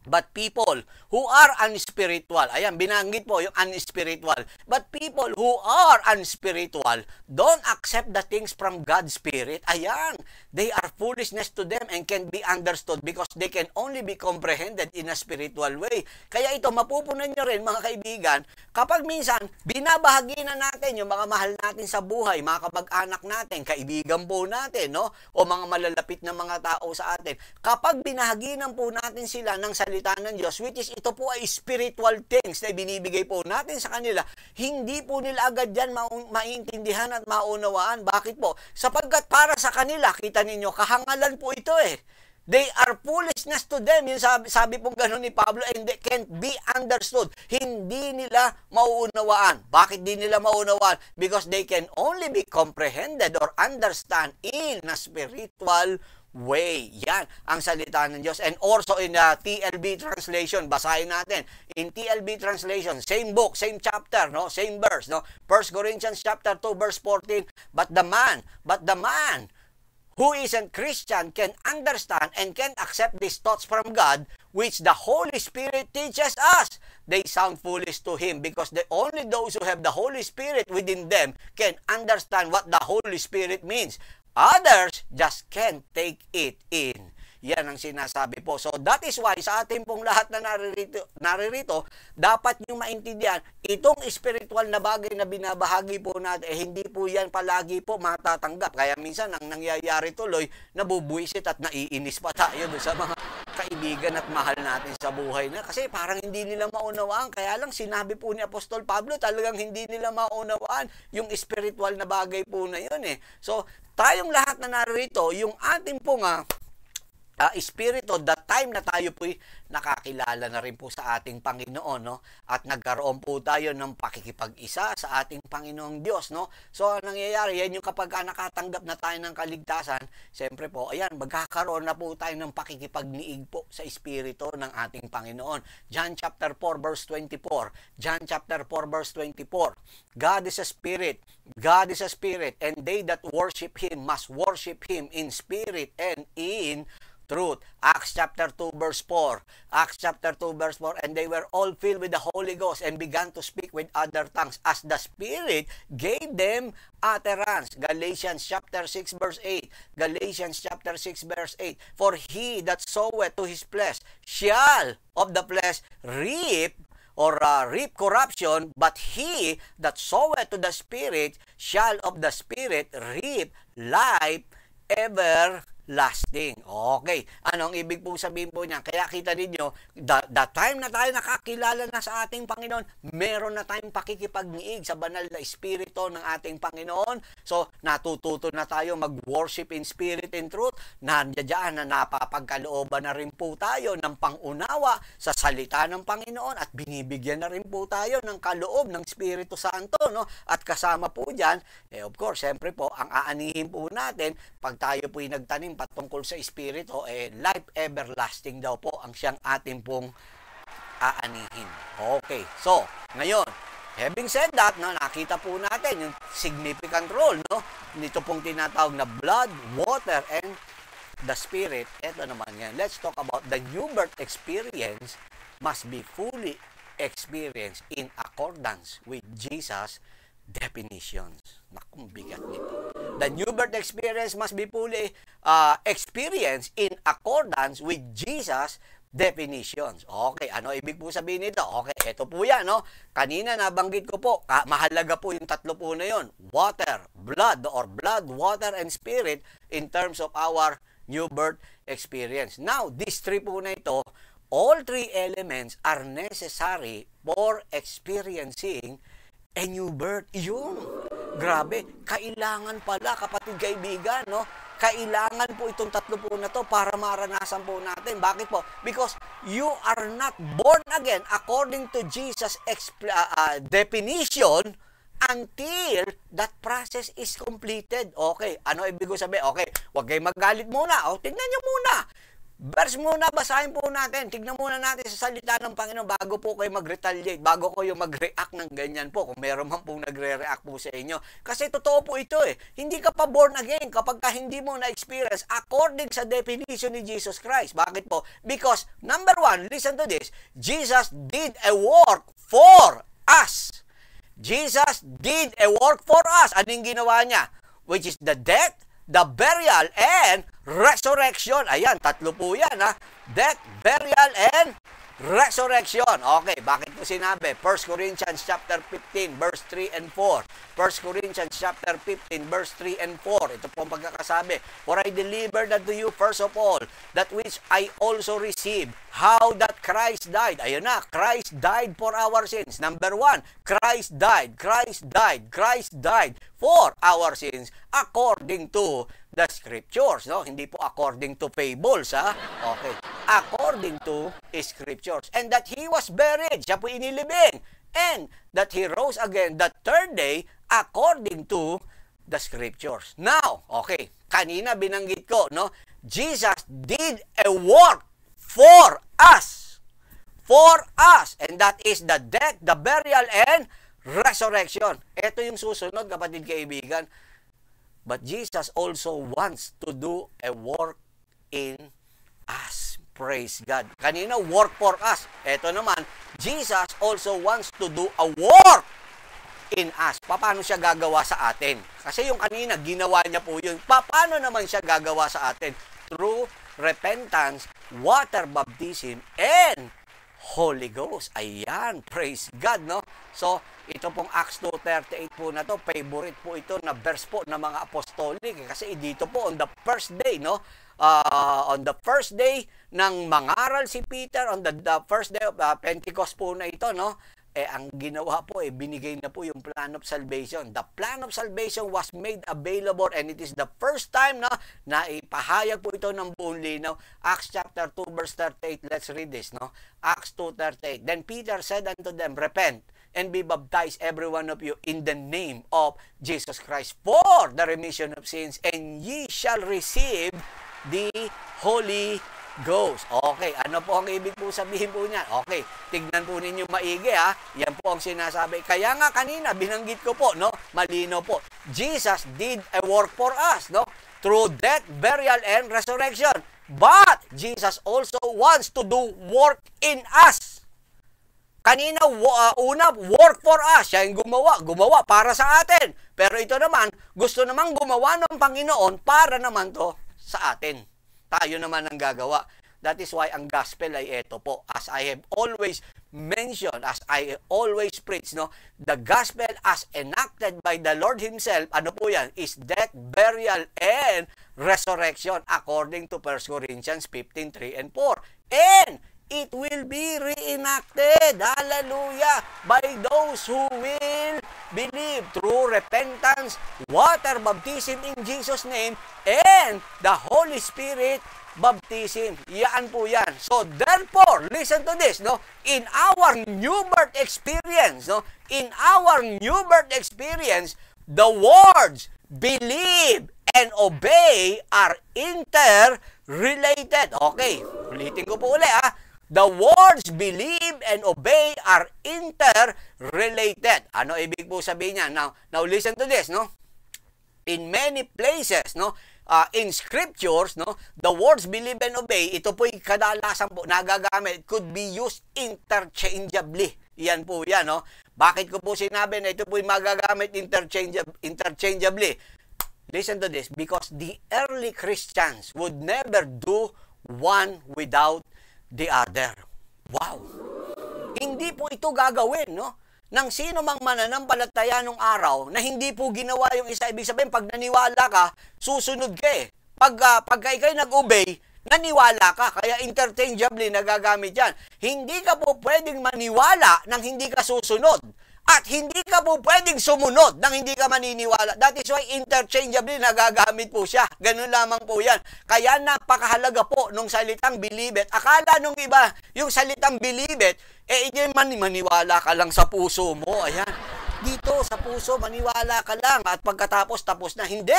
Speaker 1: but people who are unspiritual, ayan, binanggit po yung unspiritual, but people who are unspiritual don't accept the things from God's Spirit. Ayan, they are foolishness to them and can be understood because they can only be comprehended in a spiritual way. Kaya ito, mapupunan nyo rin mga kaibigan, kapag minsan, binabahagi na natin yung mga mahal natin sa buhay, mga kamag-anak natin, kaibigan po natin, no? O mga malalapit na mga tao sa atin. Kapag binahaginan po natin sila ng salita ng Diyos, which is ito po ay spiritual things na binibigay po natin sa kanila, hindi po nila agad yan maintindihan at maunawaan. Bakit po? Sapagkat para sa kanila, kita ninyo, kahangalan po ito eh. They are foolishness to them. Yung sabi pong gano'n ni Pablo, and they can't be understood. Hindi nila mauunawaan. Bakit di nila mauunawaan? Because they can only be comprehended or understand in a spiritual way. Yan ang salita ng Diyos. And also in the TLB translation, basahin natin. In TLB translation, same book, same chapter, no? Same verse, no? 1 Corinthians chapter 2 verse 14, but the man who isn't Christian can understand and can accept these thoughts from God, which the Holy Spirit teaches us. They sound foolish to him because only those who have the Holy Spirit within them can understand what the Holy Spirit means. Others just can't take it in. Yan ang sinasabi po. So that is why sa ating pong lahat na naririto, dapat nyo maintindihan, itong spiritual na bagay na binabahagi po natin, hindi po yan palagi po matatanggap. Kaya minsan ang nangyayari tuloy, nabubuisit at naiinis pa tayo sa mga kaibigan at mahal natin sa buhay na. Kasi parang hindi nila maunawaan. Kaya lang sinabi po ni Apostol Pablo, talagang hindi nila maunawaan yung spiritual na bagay po na yun eh. So tayong lahat na naririto, yung ating pong Espiritu, the time na tayo po'y nakakilala na rin po sa ating Panginoon, no? At nagkaroon po tayo ng pakikipag-isa sa ating Panginoong Diyos, no? So, nangyayari, yan yung kapag nakatanggap na tayo ng kaligtasan, siyempre po, ayan, magkakaroon na po tayo ng pakikipagniig po sa Espiritu ng ating Panginoon. John chapter 4, verse 24. John chapter 4, verse 24. God is a spirit. God is a spirit, and they that worship Him must worship Him in spirit and in truth. Acts chapter 2 verse 4. Acts chapter 2 verse 4. And they were all filled with the Holy Ghost and began to speak with other tongues as the Spirit gave them utterance. Galatians chapter 6 verse 8. Galatians chapter 6 verse 8. For he that soweth to his flesh shall of the flesh reap reap corruption, but he that soweth to the Spirit shall of the Spirit reap life everlasting. Okay. Anong ibig pong sabihin po niya? Kaya kita ninyo, the time na tayo nakakilala na sa ating Panginoon, meron na tayong pakikipagniig sa banal na Espiritu ng ating Panginoon. So, natututo na tayo mag-worship in spirit and truth. Nandiyan na napapagkalooban na rin po tayo ng pangunawa sa salita ng Panginoon at binibigyan na rin po tayo ng kaloob ng Espiritu Santo, no? At kasama po dyan, of course, siyempre po, ang aanihin po natin, pag tayo po'y nagtanim patungkol sa Espiritu, life everlasting daw po ang siyang ating pong aanihin. Okay, so, ngayon, having said that, no, nakita po natin yung significant role, no, nito pong tinatawag na blood, water, and the Spirit. Ito naman yan. Let's talk about the new birth experience must be fully experienced in accordance with Jesus' definitions. Nakong bigat nito. The new birth experience must be fully experienced in accordance with Jesus' definitions. Okay, ano ibig po sabihin nito? Okay, ito po yan, no? Kanina nabanggit ko po, mahalaga po yung tatlo po na yun. Water, blood, or blood, water, and spirit in terms of our new birth experience. Now, these three po na ito, all three elements are necessary for experiencing a new birth. Yun. Grabe. Kailangan pala, kapatid kaibigan, no? Kailangan po itong tatlo po na to para maranasan po natin. Bakit po? Because you are not born again according to Jesus' definition until that process is completed. Okay. Ano ibig ko sabihin? Okay. Huwag kayong magalit muna. O, tignan nyo muna. Verse muna, basahin po natin. Tignan muna natin sa salita ng Panginoon bago po kayo mag-retaliate, bago kayo mag-react ng ganyan po, kung meron man pong nagre-react po sa inyo. Kasi totoo po ito eh. Hindi ka pa born again kapag ka hindi mo na-experience according sa definition ni Jesus Christ. Bakit po? Because, number one, listen to this, Jesus did a work for us. Jesus did a work for us. Anong ginawa niya? Which is the death, the burial, and resurrection. Ayan, tatlo po yan, ha? Death, burial, and resurrection. Okay, bakit po sinabi? 1 Corinthians chapter 15, verse 3 and 4. 1 Corinthians chapter 15, verse 3 and 4. Ito po ang pagkakasabi. For I delivered unto you first of all, that which I also received, how that Christ died. Ayun na, Christ died for our sins. Number one, Christ died for our sins according to the Scriptures. No? Hindi po according to fables, ha? Okay. According to Scriptures. And that He was buried. Siya po inilibing. And that He rose again the third day according to the Scriptures. Now, okay, kanina binanggit ko, no? Jesus did a work for us. For us. And that is the death, the burial, and resurrection. Ito yung susunod, kapatid kaibigan. But Jesus also wants to do a work in us. Praise God. Kanina, work for us. Ito naman, Jesus also wants to do a work in us. Paano siya gagawa sa atin? Kasi yung kanina, ginawa niya po yun. Paano naman siya gagawa sa atin? Through repentance, water baptism, and Holy Ghost. Ayan, praise God, no? So, ito pong Acts 2:38 po na to, favorite po ito na verse po ng mga apostolic. Kasi dito po, on the first day, no? On the first day ng mangaral si Peter, on the first day of Pentecost po na ito, no? ang ginawa po, binigay na po yung plan of salvation. The plan of salvation was made available and it is the first time na ipahayag po ito ng buong linaw. Acts chapter 2 verse 38, let's read this, no? Acts 2:38. Then Peter said unto them, repent and be baptized every one of you in the name of Jesus Christ for the remission of sins, and ye shall receive the Holy Ghost. Okay, ano po ang ibig po sabihin po niyan? Okay, tignan po ninyo maigi ha. Yan po ang sinasabi. Kaya nga kanina, binanggit ko po, no? Malino po. Jesus did a work for us, no? Through death, burial, and resurrection. But Jesus also wants to do work in us. Kanina, una, work for us. Siya yung gumawa para sa atin. Pero ito naman, gusto namang gumawa ng Panginoon para naman to sa atin. Tayo naman ang gagawa. That is why ang gospel ay ito po. As I have always mentioned, as I always preach, no, the gospel as enacted by the Lord Himself, ano po yan? Is death, burial, and resurrection according to 1 Corinthians 15:3 and 4. And it will be reenacted, hallelujah, by those who will believe through repentance, water baptism in Jesus' name, and the Holy Spirit baptism. Yan po yan. So therefore, listen to this, no? In our new birth experience, no? In our new birth experience, the words believe and obey are interrelated. Okay, ulitin ko po uli The words believe and obey are interrelated. Ano ibig po sabihin niya? Now listen to this, no? In many places, no, in scriptures, no, the words believe and obey, ito po kadalasan po nagagamit, could be used interchangeably. Yan po yan, no? Bakit ko po sinabi na ito po magagamit interchangeably? Listen to this, because the early Christians would never do one without the other. Wow! Hindi po ito gagawin, no? Nang sino mang mananampalataya nung araw na hindi po ginawa yung isa. Ibig sabihin, pag naniwala ka, susunod ka eh. Pagka ikay nag-obey, naniwala ka. Kaya interchangeably nagagamit yan. Hindi ka po pwedeng maniwala nang hindi ka susunod. At hindi ka po pwedeng sumunod nang hindi ka maniniwala. That is why interchangeably nagagamit po siya. Ganun lamang po yan. Kaya napakahalaga po nung salitang believe it. Akala nung iba, yung salitang believe it, maniwala ka lang sa puso mo. Ayan. Dito sa puso, maniwala ka lang. At pagkatapos, tapos na. Hindi.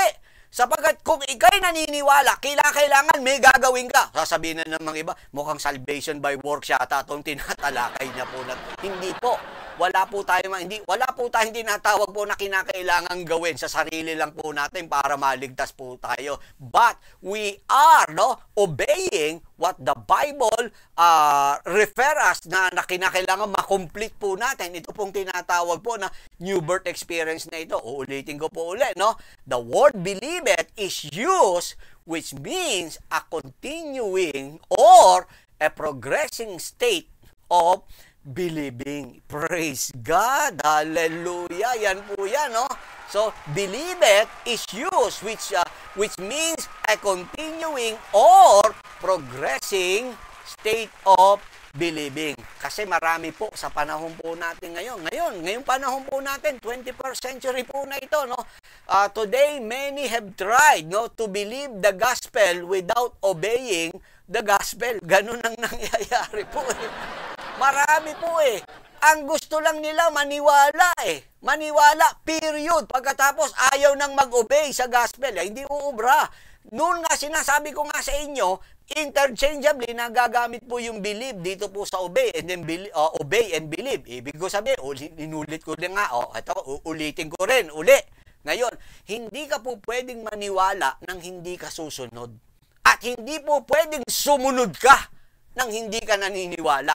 Speaker 1: Sapagkat kung ikay naniniwala, kailangan may gagawin ka. Sasabihin na ng mga iba, mukhang salvation by works yata itong tinatalakay niya po. Hindi po. Wala po tayong tinatawag po na kinakailangan gawin sa sarili lang po natin para maligtas po tayo. But we are obeying what the Bible refer us na kinakailangan makomplete po natin. Ito pong tinatawag po na new birth experience na ito. Uulitin ko po ulit, no? The word believe it is used, which means a continuing or a progressing state of believing. Praise God. Hallelujah. Yan po yan, no? So, believe it is used, which means a continuing or progressing state of believing. Kasi marami po sa panahon po natin ngayong panahon po natin, 21st century po na ito, no? Today, many have tried, no, to believe the gospel without obeying the gospel. Ganun ang nangyayari po eh. Marami po eh. Ang gusto lang nila maniwala eh. Maniwala, period. Pagkatapos ayaw nang mag-obey sa gospel. Hindi uubra. Noon nga sinasabi ko nga sa inyo, interchangeably nagagamit po yung believe dito po sa obey and then obey and believe. Ibig ko sabihin, inulit ko din nga. Ito, ulitin ko rin, uli. Ngayon, hindi ka po pwedeng maniwala nang hindi ka susunod. At hindi po pwedeng sumunod ka nang hindi ka naniniwala.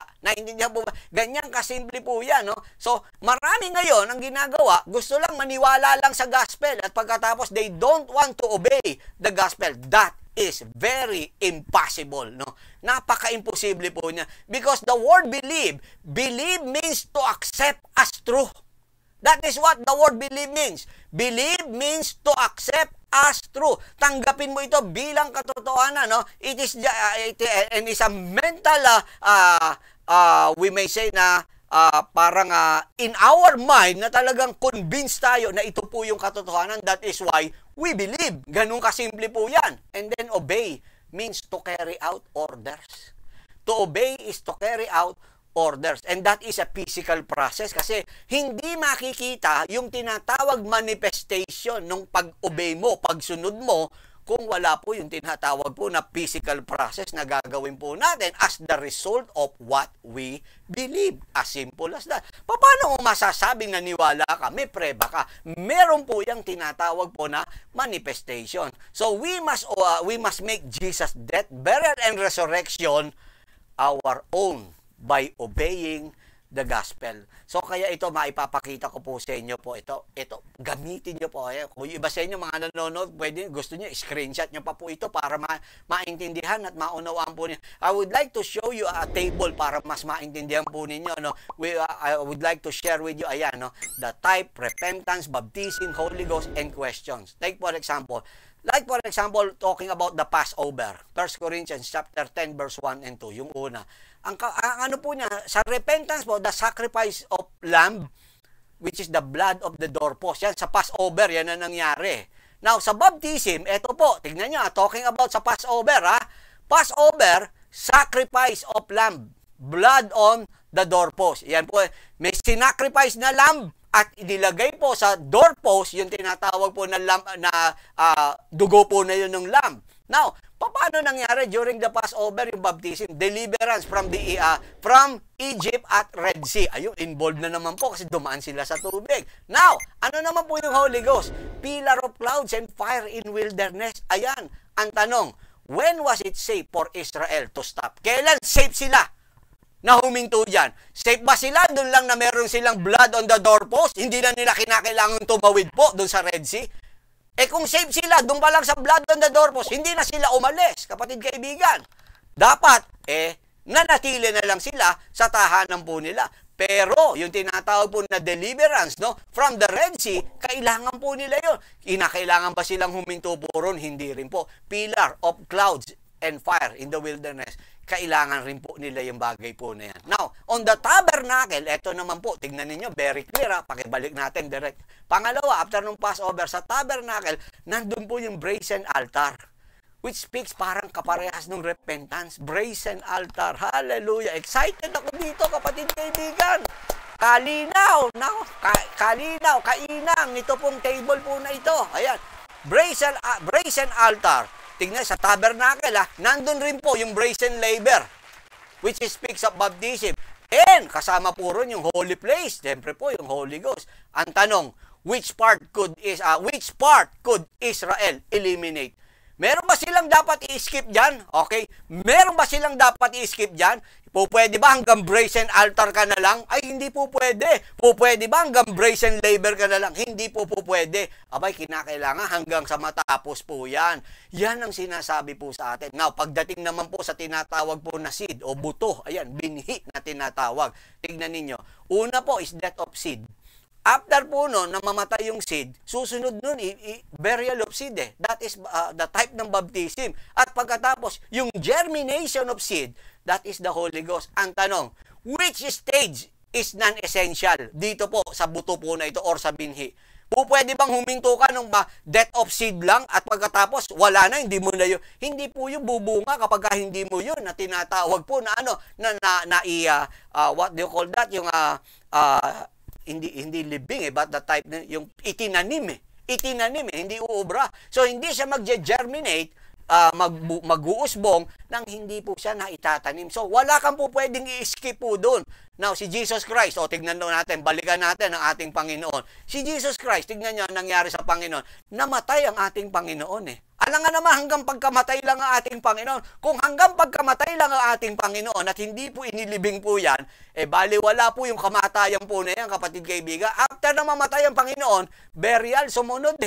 Speaker 1: Ganyan kasimple po yan, no? So, marami ngayon ang ginagawa, gusto lang maniwala lang sa gospel at pagkatapos they don't want to obey the gospel. That is very impossible, no? Napaka-imposible po niya. Because the word believe means to accept as true. That is what the word believe means. Believe means to accept as true. Tanggapin mo ito bilang katotohanan, no? It is a mental we may say na parang in our mind na talagang convinced tayo na ito po yung katotohanan. That is why we believe. Ganun kasimple po yan. And then obey means to carry out orders. To obey is to carry out orders. And that is a physical process kasi hindi makikita yung tinatawag manifestation ng pag-obey mo, pagsunod mo, kung wala po yung tinatawag po na physical process na gagawin po natin as the result of what we believe. As simple as that. Paano mo masasabing naniwala ka? May preba ka. Meron po yung tinatawag po na manifestation. So we must make Jesus' death, burial, and resurrection our own by obeying the gospel. So kaya ito maipapakita ko po sa inyo po ito gamitin niyo po. Kung iba sa inyo mga nanonood, pwede gusto niyo screenshot niyo pa po ito para maintindihan at maunawaan po niyo. I would like to show you a table para mas maintindihan po ninyo, no. I would like to share with you ayan, no, the type, repentance, baptism, Holy Ghost, and questions. Like for example, talking about the Passover, 1 Corinthians chapter 10 verse 1 and 2, yung una. Ang ano po niya, sa repentance po, the sacrifice of lamb, which is the blood of the doorpost. Yan, sa Passover, yan na nangyari. Now, sa baptism, eto po, tignan nyo, talking about sa Passover, Passover, sacrifice of lamb, blood on the doorpost. Yan po, may sinacrifice na lamb, at inilagay po sa doorpost, yung tinatawag po na lamb, dugo po na yun ng lamb. Now, paano nangyari during the Passover yung baptism? Deliverance from Egypt at Red Sea. Ayun, involved na naman po kasi dumaan sila sa tubig. Now, ano naman po yung Holy Ghost? Pillar of clouds and fire in wilderness. Ayan, ang tanong, when was it safe for Israel to stop? Kailan safe sila na huminto dyan? Safe ba sila? Doon lang na meron silang blood on the doorpost? Hindi na nila kinakailangan tumawid po doon sa Red Sea? Kung safe sila, doon pa lang sa blood on the doorpost, hindi na sila umalis, kapatid kaibigan. Dapat, nanatili na lang sila sa tahanan po nila. Pero, yung tinatawag po na deliverance, no, from the Red Sea, kailangan po nila yun. Kinakailangan ba silang huminto po ron? Hindi rin po. Pillar of clouds and fire in the wilderness. Kailangan rin po nila yung bagay po na yan. Now, on the tabernacle, eto naman po, tignan ninyo, very clear, pakibalik natin direct. Pangalawa, after nung Passover, sa tabernacle, nandun po yung brazen altar, which speaks parang kaparehas ng repentance. Brazen altar, hallelujah. Excited ako dito, kapatid kaibigan. Kalinaw, kalinaw, kainang, ito pong table po na ito. Ayan, brazen altar. Tingnan sa tabernacle, nandun rin po yung brazen laver, which speaks of baptism. And kasama po ron yung holy place, siyempre po yung Holy Ghost. Ang tanong, which part could Israel eliminate? Meron ba silang dapat i-skip dyan? Okay? Meron ba silang dapat i-skip dyan? Pwede ba hanggang brazen altar ka na lang? Ay, hindi po pwede. Pwede ba hanggang brazen laver ka na lang? Hindi po pwede. Abay, kinakailangan hanggang sa matapos po yan. Yan ang sinasabi po sa atin. Now, pagdating naman po sa tinatawag po na seed o buto, ayan, binhi na tinatawag. Tignan ninyo. Una po is death of seed. After po no, na mamatay yung seed, susunod nun, burial of seed That is the type ng baptism. At pagkatapos, yung germination of seed, that is the Holy Ghost. Ang tanong, which stage is non-essential dito po sa buto po na ito or sa binhi? Pwede bang huminto ka ng death of seed lang at pagkatapos wala na, hindi mo na yun? Hindi po yung bubunga kapag hindi mo yun na tinatawag po na what do you call that? Yung hindi living but the type na yung itinanim hindi uubra. So hindi siya magge-germinate, mag-uusbong nang hindi po siya naitatanim. So wala kang po pwedeng i-skip po doon. Now si Jesus Christ, tignan natin, balikan natin ang ating Panginoon. Si Jesus Christ, tignan niyo ang nangyari sa Panginoon. Namatay ang ating Panginoon Alam nga naman hanggang pagkamatay lang ang ating Panginoon. Kung hanggang pagkamatay lang ang ating Panginoon at hindi po inilibing po yan, baliwala po yung kamatayan po na yan, kapatid kaibigan. After na mamatay ang Panginoon, burial, sumunod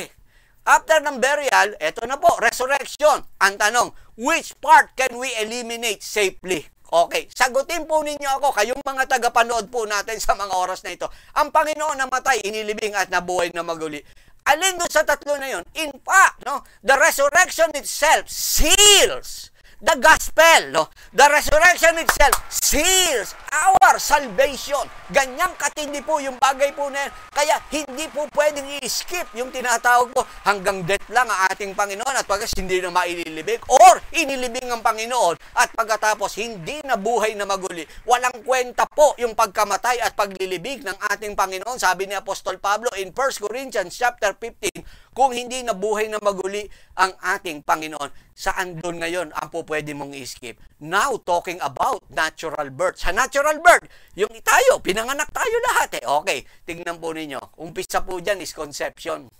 Speaker 1: After ng burial, eto na po, resurrection. Ang tanong, which part can we eliminate safely? Okay, sagutin po ninyo ako, kayong mga tagapanood po natin sa mga oras na ito. Ang Panginoon namatay, inilibing at nabuhay na maguli. Alin doon sa tatlo na yun? In fact, the resurrection itself seals the gospel. The resurrection itself seals our salvation. Ganyang katindi po yung bagay po na yan. Kaya hindi po pwedeng i-skip yung tinatawag po hanggang death lang ang ating Panginoon at pagkas hindi na maililibing or inilibing ang Panginoon at pagkatapos hindi na buhay na maguli. Walang kwenta po yung pagkamatay at paglilibing ng ating Panginoon. Sabi ni Apostol Pablo in 1 Corinthians chapter 15, kung hindi na buhay na maguli ang ating Panginoon, saan doon ngayon ang po pwede mong i-skip? Now, talking about natural birth. Sa natural birth, yung tayo, pinanganak tayo lahat eh. Okay, tignan po ninyo. Umpisa po dyan is conception.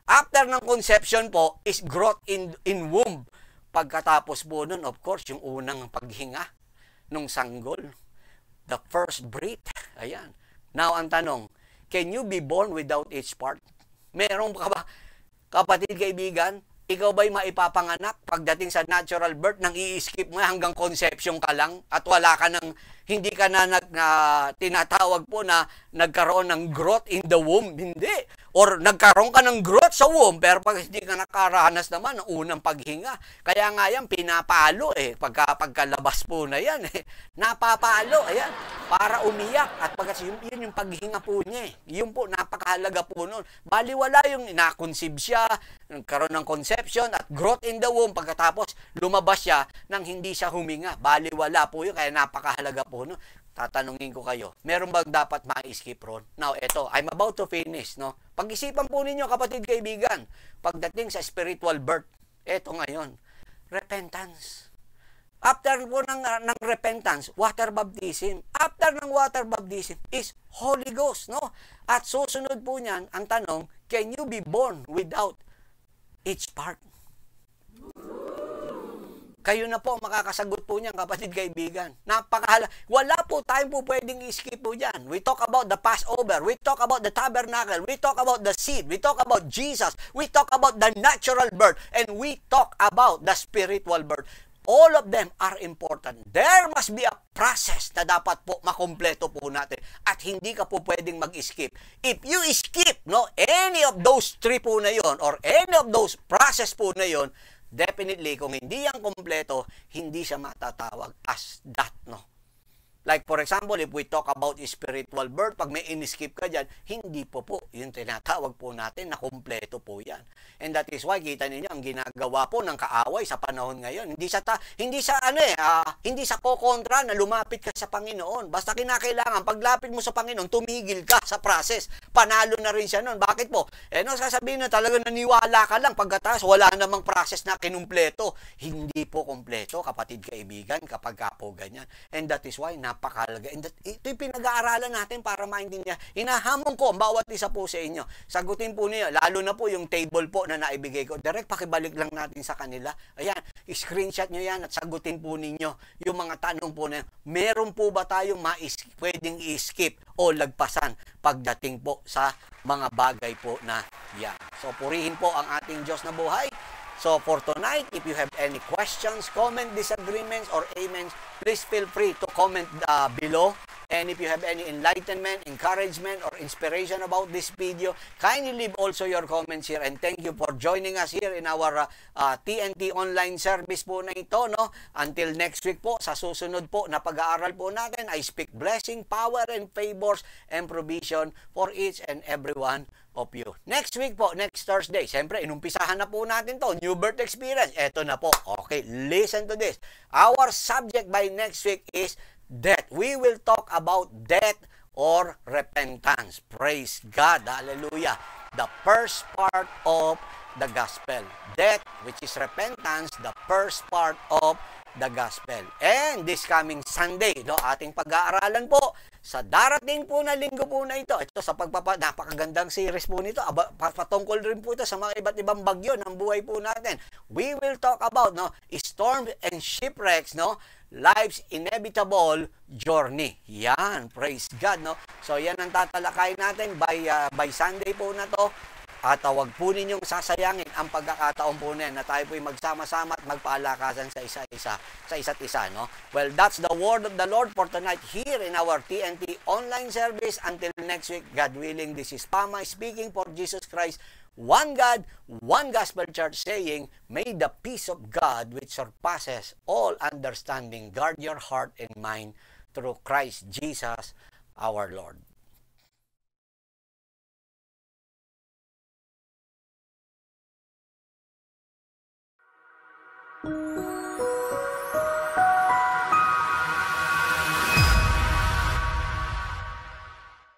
Speaker 1: After ng conception po is growth in womb. Pagkatapos po nun, of course, yung unang paghinga nung sanggol. The first breath. Ayan. Now, ang tanong, can you be born without each part? Meron ka ba, kapatid, kaibigan, ikaw ba'y maipapanganak pagdating sa natural birth nang i-skip mo hanggang conception ka lang at wala ka nang, hindi ka na tinatawag po na nagkaroon ng growth in the womb? Hindi. Or nagkaroon ka ng growth sa womb pero pag hindi ka nakaranas naman ng unang paghinga. Kaya nga yan, pinapalo eh. Pagkalabas po na yan eh. Napapalo, ayan, para umiyak. At pagkat yun yung paghinga po niya eh. Yun po, napakahalaga po nun. Baliwala yung na-conceive siya, nagkaroon ng conception at growth in the womb. Pagkatapos, lumabas siya nang hindi siya huminga. Baliwala po yun, kaya napakahalaga po nun. Tatanungin ko kayo, meron bang dapat ma-skip ron? Now, eto, I'm about to finish, no? Pag-isipan po ninyo, kapatid, kaibigan, pagdating sa spiritual birth, eto ngayon, repentance. After po ng repentance, water baptism. After ng water baptism is Holy Ghost, no? At susunod po niyan, ang tanong, can you be born without each part? Kayo na po makakasagot po niyan, kapatid, kaibigan. Napakahala. Wala po tayong po pwedeng i-skip po dyan. We talk about the Passover. We talk about the tabernacle. We talk about the seed. We talk about Jesus. We talk about the natural birth. And we talk about the spiritual birth. All of them are important. There must be a process na dapat po makumpleto po natin. At hindi ka po pwedeng mag-skip. If you skip, no, any of those three po na yon or any of those process po na yon, definitely, kung hindi yan kompleto, hindi siya matatawag as that, no? Like, for example, if we talk about spiritual birth, pag may in-skip ka dyan, hindi po yung tinatawag po natin na kompleto po yan. And that is why, kita ninyo, ang ginagawa po ng kaaway sa panahon ngayon, hindi sa kokontra na lumapit ka sa Panginoon. Basta kinakailangan, paglapit mo sa Panginoon, tumigil ka sa process. Panalo na rin siya nun. Bakit po? Sasabihin na talaga naniwala ka lang, pagkatas, wala namang process na kinumpleto. Hindi po kompleto, kapatid, kaibigan, kapag po ganyan. And that is why, napakahalaga. And ito yung pinag-aaralan natin para maintindihan. Hinahamon ko ang bawat isa po sa inyo. Sagutin po niyo, lalo na po yung table po na naibigay ko. Direct, pakibalik lang natin sa kanila. Ayan, screenshot nyo yan at sagutin po ninyo yung mga tanong po na meron po ba tayong pwedeng i-skip o lagpasan pagdating po sa mga bagay po na yan. So, purihin po ang ating Diyos na buhay. So, for tonight, if you have any questions, comment, disagreements, or amens, please feel free to comment below. And if you have any enlightenment, encouragement, or inspiration about this video, kindly leave also your comments here. And thank you for joining us here in our TNT online service po na ito, no? Until next week po, sa susunod po na pag-aaral po natin, I speak blessing, power, and favors, and provision for each and every one of you. Next week po, next Thursday, siyempre, inumpisahan na po natin to, new birth experience. Eto na po. Okay, listen to this. Our subject by next week is death. We will talk about death or repentance. Praise God. Hallelujah. The first part of the gospel. Death, which is repentance, the first part of the gospel. And this coming Sunday, no, ating pag-aaralan po sa darating po na linggo po na ito. Ito sa napakagandang series po nito. Patungkol rin po ito sa mga iba't ibang bagyo ng buhay po natin. We will talk about, no, storms and shipwrecks, no, life's inevitable journey. Yan, praise God, no. So yan ang tatalakay natin by Sunday po na to. At wag po ninyong sasayangin ang pagkakataon po na tayo po'y magsama-sama at magpaalakasan sa isa't isa, no? Well, that's the word of the Lord for tonight here in our TNT online service. Until next week, God willing, this is Pama speaking for Jesus Christ, one God, one gospel church, saying, may the peace of God which surpasses all understanding guard your heart and mind through Christ Jesus our Lord.